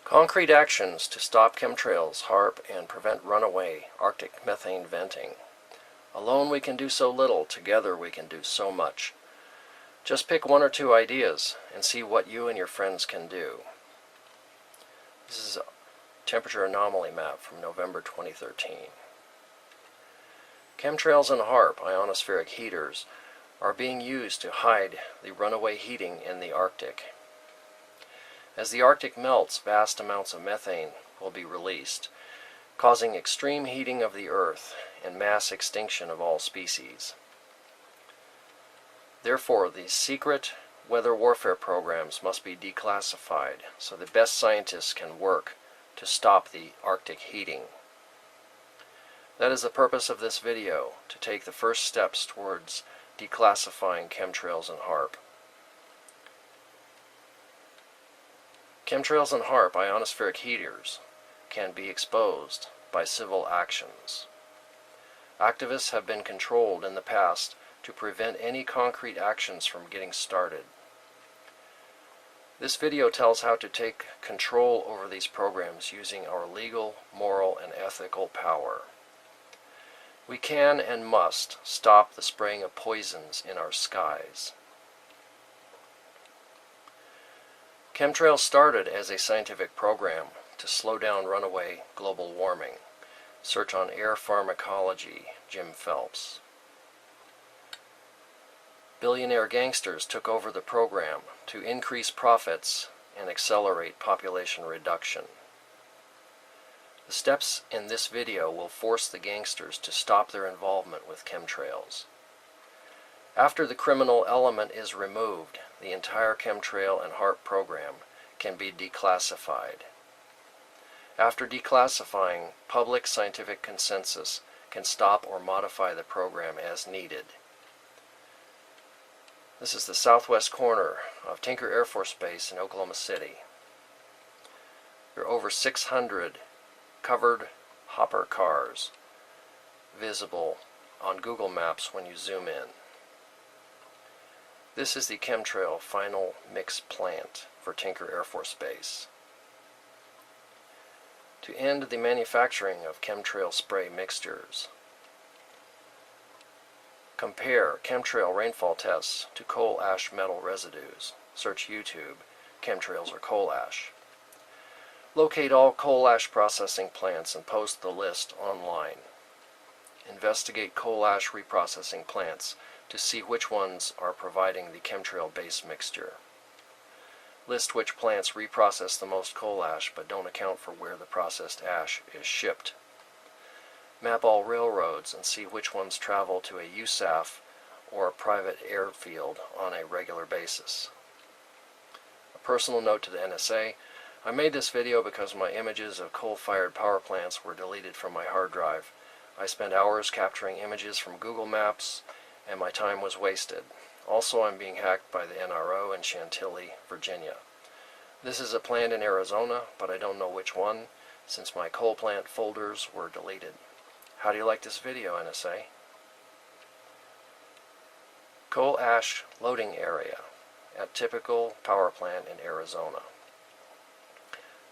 Concrete actions to stop chemtrails, HAARP, and prevent runaway Arctic methane venting. Alone we can do so little, together we can do so much. Just pick one or two ideas and see what you and your friends can do. This is a temperature anomaly map from November 2013. Chemtrails and HAARP, ionospheric heaters, are being used to hide the runaway heating in the Arctic. As the Arctic melts, vast amounts of methane will be released, causing extreme heating of the Earth and mass extinction of all species. Therefore, these secret weather warfare programs must be declassified so the best scientists can work to stop the Arctic heating. That is the purpose of this video, to take the first steps towards declassifying chemtrails and HAARP. Chemtrails and HAARP, ionospheric heaters, can be exposed by civil actions. Activists have been controlled in the past to prevent any concrete actions from getting started. This video tells how to take control over these programs using our legal, moral, and ethical power. We can and must stop the spraying of poisons in our skies. Chemtrails started as a scientific program to slow down runaway global warming. Search on air pharmacology, Jim Phelps. Billionaire gangsters took over the program to increase profits and accelerate population reduction. The steps in this video will force the gangsters to stop their involvement with chemtrails. After the criminal element is removed, the entire chemtrail and HAARP program can be declassified. After declassifying, public scientific consensus can stop or modify the program as needed. This is the southwest corner of Tinker Air Force Base in Oklahoma City. There are over 600 covered hopper cars visible on Google Maps when you zoom in. This is the chemtrail final mix plant for Tinker Air Force Base. To end the manufacturing of chemtrail spray mixtures, compare chemtrail rainfall tests to coal ash metal residues. Search YouTube, chemtrails or coal ash. Locate all coal ash processing plants and post the list online. Investigate coal ash reprocessing plants to see which ones are providing the chemtrail-based mixture. List which plants reprocess the most coal ash but don't account for where the processed ash is shipped. Map all railroads and see which ones travel to a USAF or a private airfield on a regular basis. A personal note to the NSA: I made this video because my images of coal-fired power plants were deleted from my hard drive. I spent hours capturing images from Google Maps, and my time was wasted. Also, I'm being hacked by the NRO in Chantilly, Virginia. This is a plant in Arizona, but I don't know which one, since my coal plant folders were deleted. How do you like this video, NSA? Coal ash loading area at typical power plant in Arizona.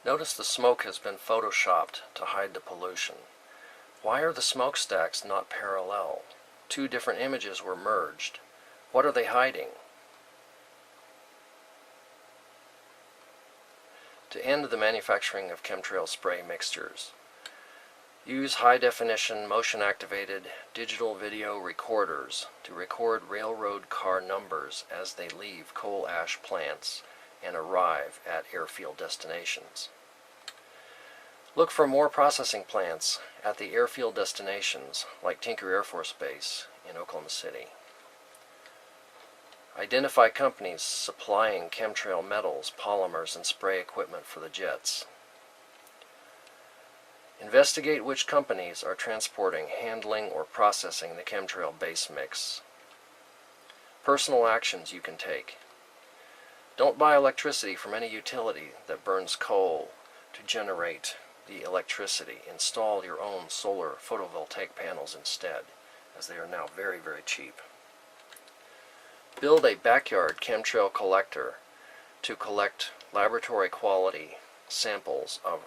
Notice the smoke has been photoshopped to hide the pollution. Why are the smokestacks not parallel? Two different images were merged. What are they hiding? To end the manufacturing of chemtrail spray mixtures, use high-definition, motion-activated digital video recorders to record railroad car numbers as they leave coal ash plants and arrive at airfield destinations. Look for more processing plants at the airfield destinations, like Tinker Air Force Base in Oklahoma City. Identify companies supplying chemtrail metals, polymers, and spray equipment for the jets. Investigate which companies are transporting, handling, or processing the chemtrail base mix. Personal actions you can take. Don't buy electricity from any utility that burns coal to generate the electricity. Install your own solar photovoltaic panels instead, as they are now very, very cheap. Build a backyard chemtrail collector to collect laboratory quality samples of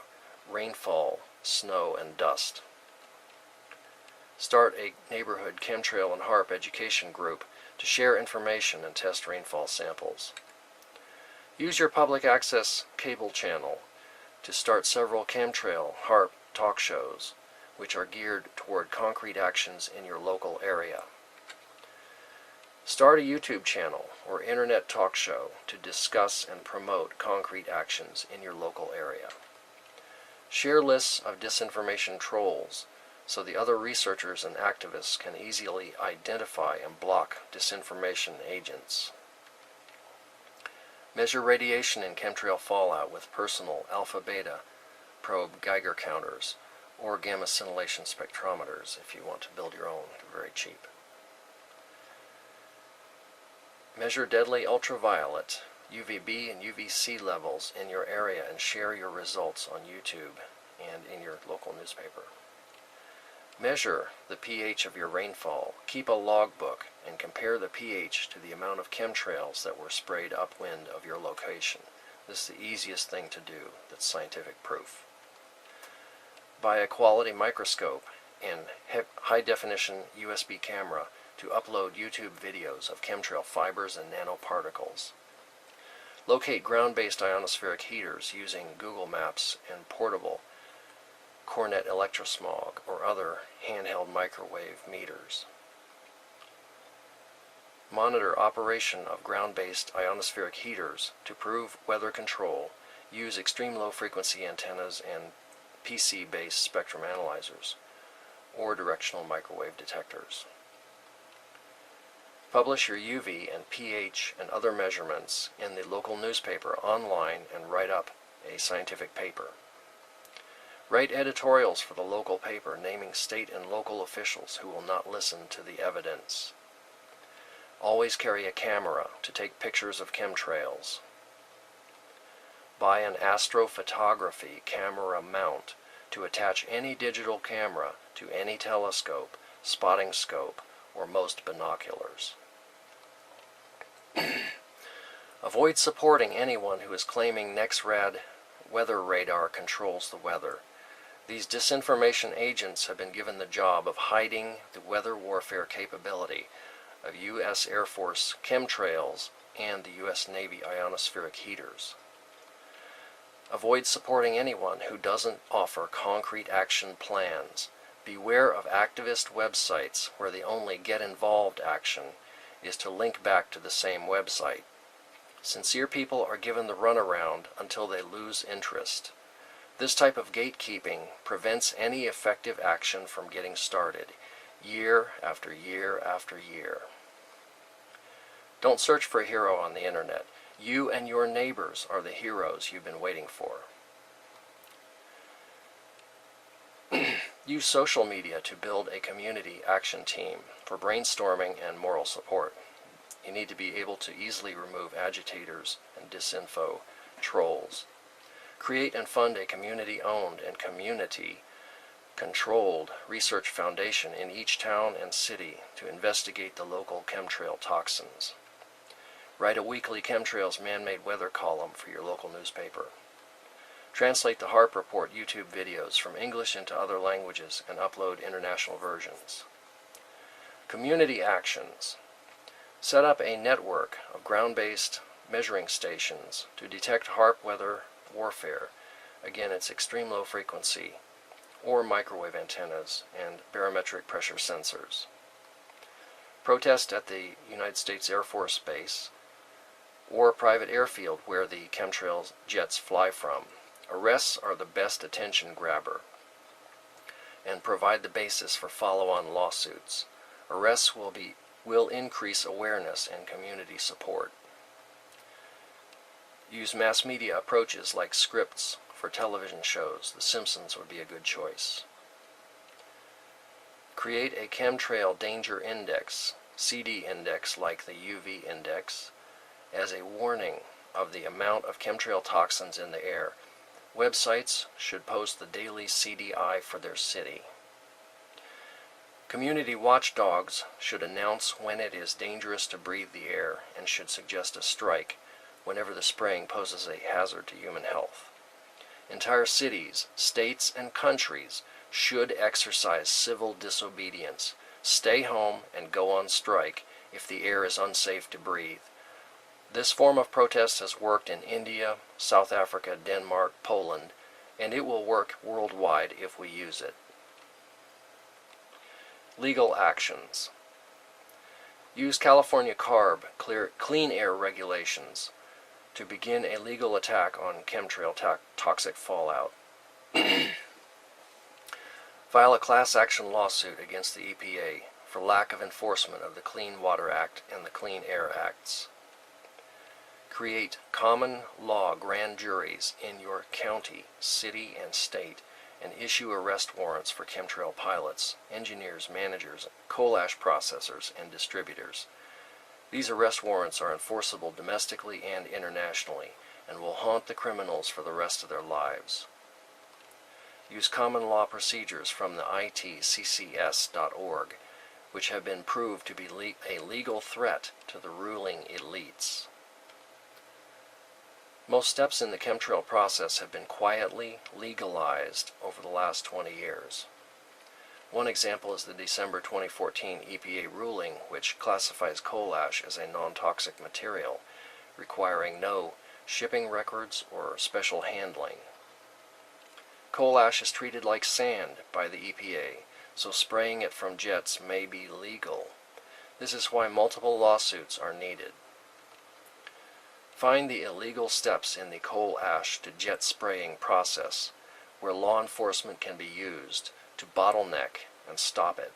rainfall, snow, and dust. Start a neighborhood chemtrail and HAARP education group to share information and test rainfall samples. Use your public access cable channel to start several chemtrail HAARP talk shows, which are geared toward concrete actions in your local area. Start a YouTube channel or internet talk show to discuss and promote concrete actions in your local area. Share lists of disinformation trolls so the other researchers and activists can easily identify and block disinformation agents. Measure radiation and chemtrail fallout with personal alpha-beta probe Geiger counters or gamma scintillation spectrometers if you want to build your own. They're very cheap. Measure deadly ultraviolet, UVB and UVC levels in your area and share your results on YouTube and in your local newspaper. Measure the pH of your rainfall. Keep a logbook and compare the pH to the amount of chemtrails that were sprayed upwind of your location. This is the easiest thing to do that's scientific proof. Buy a quality microscope and high-definition USB camera to upload YouTube videos of chemtrail fibers and nanoparticles. Locate ground-based ionospheric heaters using Google Maps and portable Cornet electrosmog or other handheld microwave meters. Monitor operation of ground-based ionospheric heaters to prove weather control. Use extreme low-frequency antennas and PC-based spectrum analyzers or directional microwave detectors. Publish your UV and pH and other measurements in the local newspaper online and write up a scientific paper. Write editorials for the local paper naming state and local officials who will not listen to the evidence. Always carry a camera to take pictures of chemtrails. Buy an astrophotography camera mount to attach any digital camera to any telescope, spotting scope, or most binoculars. Avoid supporting anyone who is claiming NEXRAD weather radar controls the weather. These disinformation agents have been given the job of hiding the weather warfare capability of U.S. Air Force chemtrails and the U.S. Navy ionospheric heaters. Avoid supporting anyone who doesn't offer concrete action plans. Beware of activist websites where the only get involved action is to link back to the same website. Sincere people are given the runaround until they lose interest. This type of gatekeeping prevents any effective action from getting started, year after year after year. Don't search for a hero on the internet. You and your neighbors are the heroes you've been waiting for. Use social media to build a community action team for brainstorming and moral support. You need to be able to easily remove agitators and disinfo trolls. Create and fund a community-owned and community-controlled research foundation in each town and city to investigate the local chemtrail toxins. Write a weekly Chemtrails man-made weather column for your local newspaper. Translate the HAARP report YouTube videos from English into other languages and upload international versions. Community actions. Set up a network of ground-based measuring stations to detect HAARP weather warfare. Again, it's extreme low frequency or microwave antennas and barometric pressure sensors. Protest at the United States Air Force Base or private airfield where the chemtrails jets fly from. Arrests are the best attention grabber and provide the basis for follow-on lawsuits. Arrests will increase awareness and community support. Use mass media approaches like scripts for television shows. The Simpsons would be a good choice. Create a chemtrail danger index, CD index like the UV index, as a warning of the amount of chemtrail toxins in the air. Websites should post the daily CDI for their city. Community watchdogs should announce when it is dangerous to breathe the air and should suggest a strike whenever the spraying poses a hazard to human health. Entire cities, states, and countries should exercise civil disobedience, stay home, and go on strike if the air is unsafe to breathe. This form of protest has worked in India, South Africa, Denmark, Poland, and it will work worldwide if we use it. Legal actions. Use California HAARP clean air regulations to begin a legal attack on chemtrail toxic fallout. File a class action lawsuit against the EPA for lack of enforcement of the Clean Water Act and the Clean Air Acts. Create common law grand juries in your county, city, and state, and issue arrest warrants for chemtrail pilots, engineers, managers, coal ash processors, and distributors. These arrest warrants are enforceable domestically and internationally, and will haunt the criminals for the rest of their lives. Use common law procedures from the itccs.org, which have been proved to be a legal threat to the ruling elites. Most steps in the chemtrail process have been quietly legalized over the last 20 years. One example is the December 2014 EPA ruling, which classifies coal ash as a non-toxic material, requiring no shipping records or special handling. Coal ash is treated like sand by the EPA, so spraying it from jets may be legal. This is why multiple lawsuits are needed. Find the illegal steps in the coal ash to jet spraying process, where law enforcement can be used to bottleneck and stop it.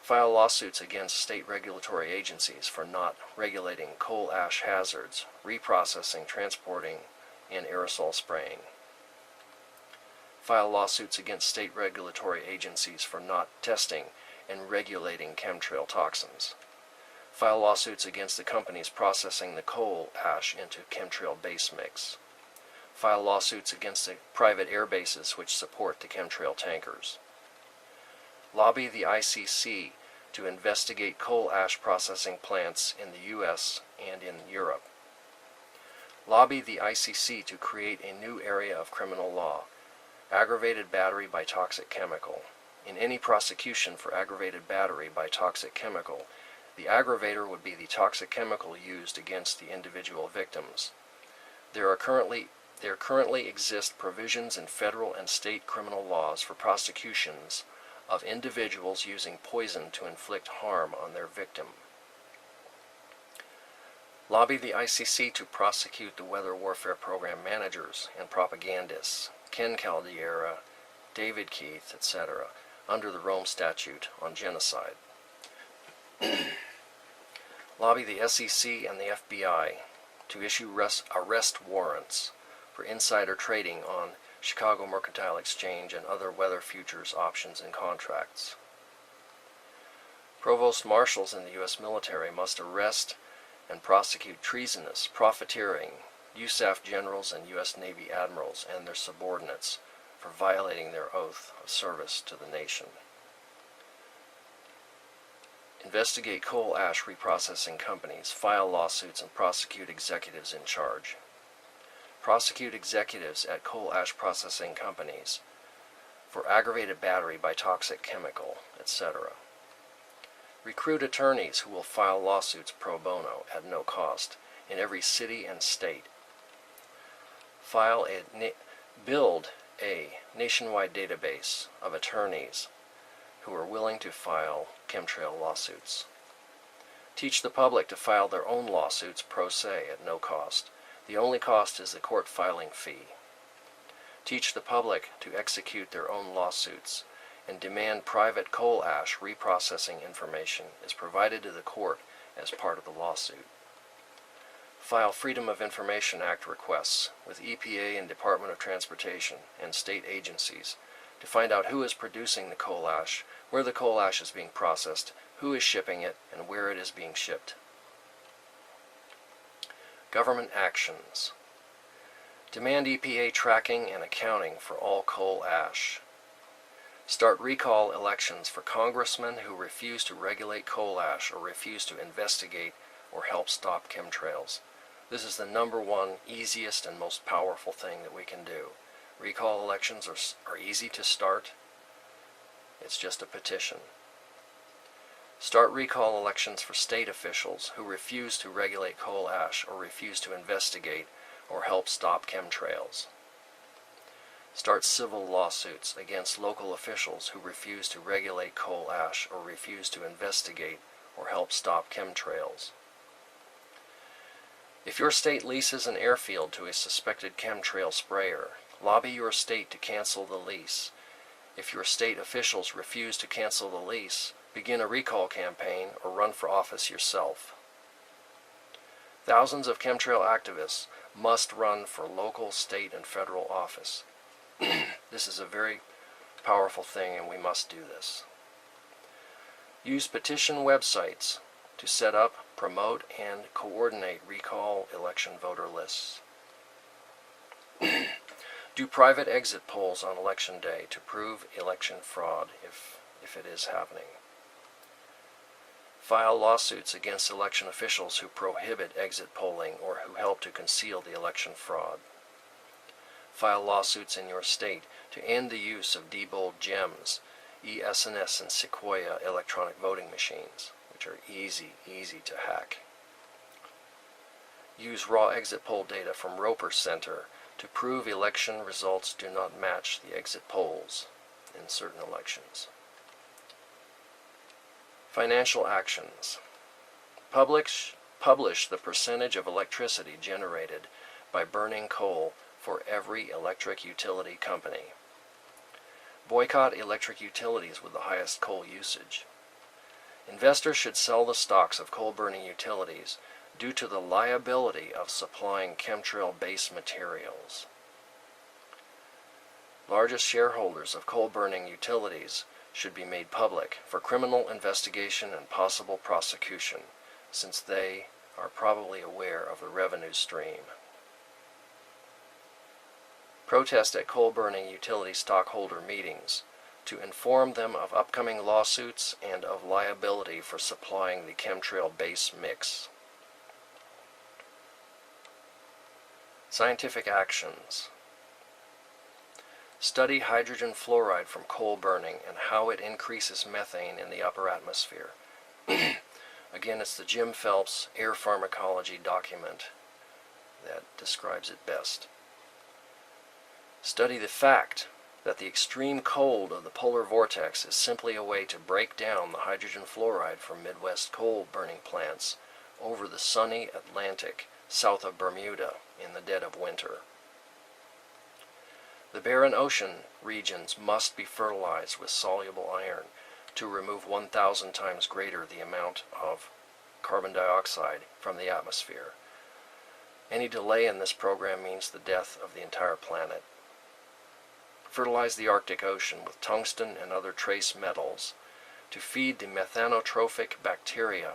File lawsuits against state regulatory agencies for not regulating coal ash hazards, reprocessing, transporting, and aerosol spraying. File lawsuits against state regulatory agencies for not testing and regulating chemtrail toxins. File lawsuits against the companies processing the coal ash into chemtrail base mix. File lawsuits against the private air bases which support the chemtrail tankers. Lobby the ICC to investigate coal ash processing plants in the U.S. and in Europe. Lobby the ICC to create a new area of criminal law, aggravated battery by toxic chemical. In any prosecution for aggravated battery by toxic chemical, the aggravator would be the toxic chemical used against the individual victims. There currently exist provisions in federal and state criminal laws for prosecutions of individuals using poison to inflict harm on their victim. Lobby the ICC to prosecute the weather warfare program managers and propagandists, Ken Caldeira, David Keith, etc., under the Rome Statute on genocide. Lobby the SEC and the FBI to issue arrest warrants for insider trading on Chicago Mercantile Exchange and other weather futures options and contracts. Provost marshals in the U.S. military must arrest and prosecute treasonous, profiteering USAF generals and U.S. Navy admirals and their subordinates for violating their oath of service to the nation. Investigate coal ash reprocessing companies, file lawsuits, and prosecute executives in charge. Prosecute executives at coal ash processing companies for aggravated battery by toxic chemical, etc. Recruit attorneys who will file lawsuits pro bono at no cost in every city and state. Build a nationwide database of attorneys who are willing to file chemtrail lawsuits. Teach the public to file their own lawsuits pro se at no cost. The only cost is the court filing fee. Teach the public to execute their own lawsuits and demand private coal ash reprocessing information is provided to the court as part of the lawsuit. File Freedom of Information Act requests with EPA and Department of Transportation and state agencies to find out who is producing the coal ash, where the coal ash is being processed, who is shipping it, and where it is being shipped. Government actions. Demand EPA tracking and accounting for all coal ash. Start recall elections for congressmen who refuse to regulate coal ash or refuse to investigate or help stop chemtrails. This is the number one easiest and most powerful thing that we can do. Recall elections are easy to start. It's just a petition. Start recall elections for state officials who refuse to regulate coal ash or refuse to investigate or help stop chemtrails. Start civil lawsuits against local officials who refuse to regulate coal ash or refuse to investigate or help stop chemtrails. If your state leases an airfield to a suspected chemtrail sprayer, lobby your state to cancel the lease. If your state officials refuse to cancel the lease, begin a recall campaign or run for office yourself. Thousands of chemtrail activists must run for local, state, and federal office. This is a very powerful thing, and we must do this. Use petition websites to set up, promote, and coordinate recall election voter lists. Do private exit polls on election day to prove election fraud if it is happening. File lawsuits against election officials who prohibit exit polling or who help to conceal the election fraud. File lawsuits in your state to end the use of Diebold GEMS, ES&S, and Sequoia electronic voting machines, which are easy to hack. Use raw exit poll data from Roper Center to prove election results do not match the exit polls in certain elections. Financial actions. Publish the percentage of electricity generated by burning coal for every electric utility company. Boycott electric utilities with the highest coal usage. Investors should sell the stocks of coal-burning utilities due to the liability of supplying chemtrail-based materials. Largest shareholders of coal-burning utilities should be made public for criminal investigation and possible prosecution, since they are probably aware of the revenue stream. Protest at coal-burning utility stockholder meetings to inform them of upcoming lawsuits and of liability for supplying the chemtrail base mix. Scientific actions. Study hydrogen fluoride from coal burning and how it increases methane in the upper atmosphere. Again, it's the Jim Phelps Air Pharmacology document that describes it best. Study the fact that the extreme cold of the polar vortex is simply a way to break down the hydrogen fluoride from Midwest coal-burning plants over the sunny Atlantic south of Bermuda in the dead of winter. The barren ocean regions must be fertilized with soluble iron to remove 1,000 times greater the amount of carbon dioxide from the atmosphere. Any delay in this program means the death of the entire planet. Fertilize the Arctic Ocean with tungsten and other trace metals to feed the methanotrophic bacteria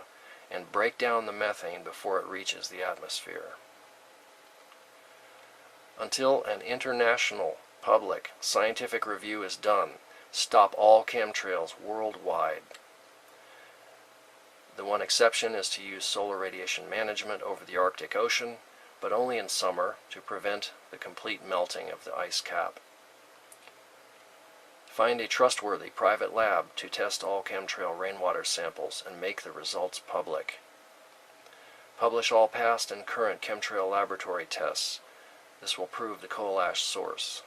and break down the methane before it reaches the atmosphere. Until an international public scientific review is done, stop all chemtrails worldwide. The one exception is to use solar radiation management over the Arctic Ocean, but only in summer to prevent the complete melting of the ice cap. Find a trustworthy private lab to test all chemtrail rainwater samples and make the results public. Publish all past and current chemtrail laboratory tests. This will prove the coal ash source.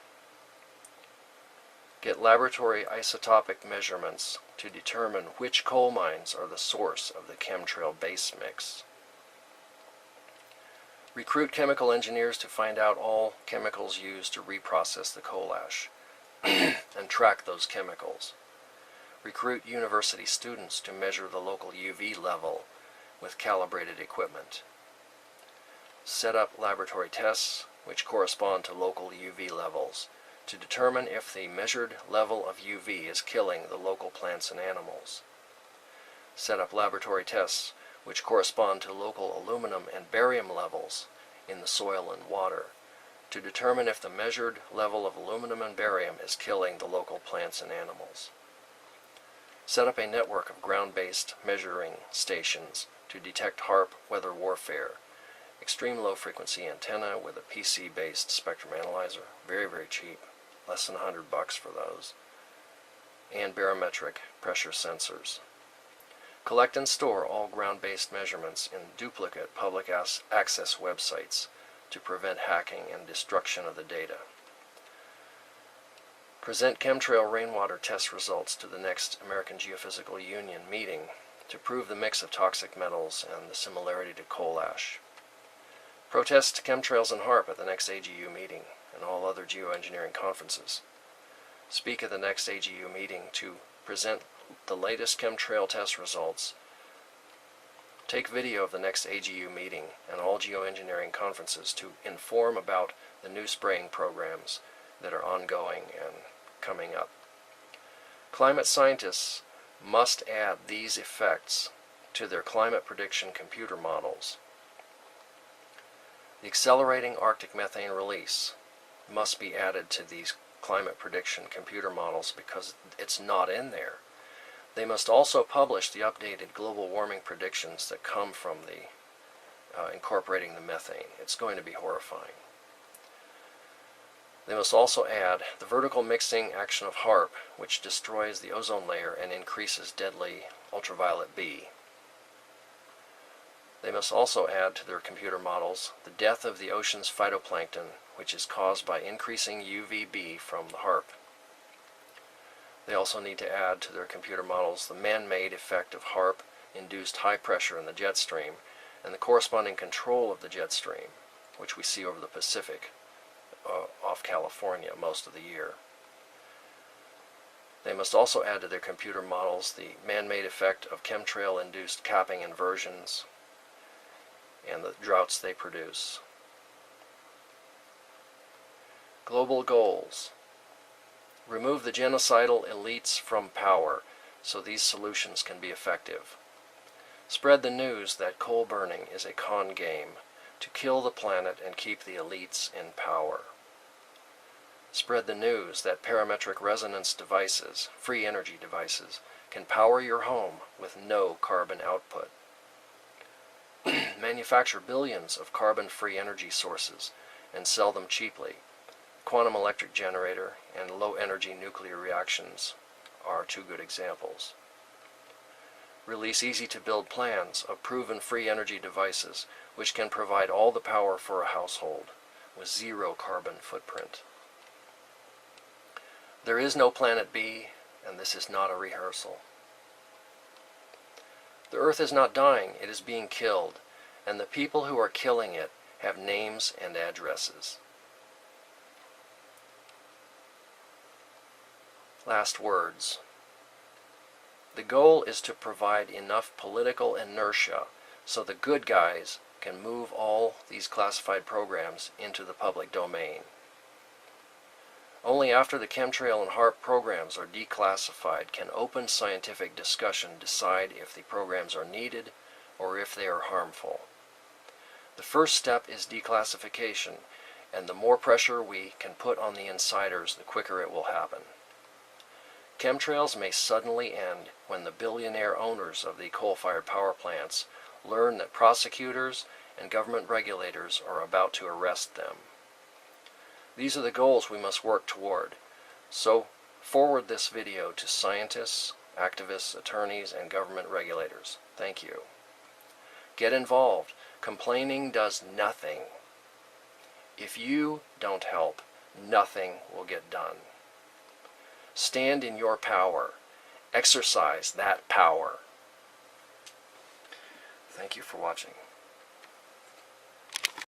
Get laboratory isotopic measurements to determine which coal mines are the source of the chemtrail base mix. Recruit chemical engineers to find out all chemicals used to reprocess the coal ash and track those chemicals. Recruit university students to measure the local UV level with calibrated equipment. Set up laboratory tests which correspond to local UV levels to determine if the measured level of UV is killing the local plants and animals. Set up laboratory tests which correspond to local aluminum and barium levels in the soil and water to determine if the measured level of aluminum and barium is killing the local plants and animals. Set up a network of ground-based measuring stations to detect HAARP weather warfare extreme low frequency antenna with a PC-based spectrum analyzer, very, very cheap, less than $100 for those, and barometric pressure sensors. Collect and store all ground-based measurements in duplicate public access websites to prevent hacking and destruction of the data. Present chemtrail rainwater test results to the next American Geophysical Union meeting to prove the mix of toxic metals and the similarity to coal ash. Protest chemtrails and HAARP at the next AGU meeting and all other geoengineering conferences. Speak at the next AGU meeting to present the latest chemtrail test results. Take video of the next AGU meeting and all geoengineering conferences to inform about the new spraying programs that are ongoing and coming up. Climate scientists must add these effects to their climate prediction computer models. The accelerating Arctic methane release must be added to these climate prediction computer models because it's not in there. They must also publish the updated global warming predictions that come from the incorporating the methane. It's going to be horrifying. They must also add the vertical mixing action of HAARP, which destroys the ozone layer and increases deadly ultraviolet B. They must also add to their computer models the death of the ocean's phytoplankton, which is caused by increasing UVB from the HAARP. They also need to add to their computer models the man-made effect of HAARP-induced high pressure in the jet stream and the corresponding control of the jet stream, which we see over the Pacific off California most of the year. They must also add to their computer models the man-made effect of chemtrail-induced capping inversions and the droughts they produce. Global goals. Remove the genocidal elites from power so these solutions can be effective. Spread the news that coal burning is a con game to kill the planet and keep the elites in power. Spread the news that parametric resonance devices, free energy devices, can power your home with no carbon output. Manufacture billions of carbon-free energy sources and sell them cheaply. Quantum electric generator and low-energy nuclear reactions are two good examples. Release easy-to-build plans of proven free energy devices which can provide all the power for a household with zero carbon footprint. There is no planet B, and this is not a rehearsal. The Earth is not dying, it is being killed, and the people who are killing it have names and addresses. Last words. The goal is to provide enough political inertia so the good guys can move all these classified programs into the public domain. Only after the chemtrail and HAARP programs are declassified can open scientific discussion decide if the programs are needed or if they are harmful. The first step is declassification, and the more pressure we can put on the insiders, the quicker it will happen. Chemtrails may suddenly end when the billionaire owners of the coal-fired power plants learn that prosecutors and government regulators are about to arrest them. These are the goals we must work toward. So forward this video to scientists, activists, attorneys, and government regulators. Thank you. Get involved. Complaining does nothing. If you don't help, nothing will get done. Stand in your power. Exercise that power. Thank you for watching.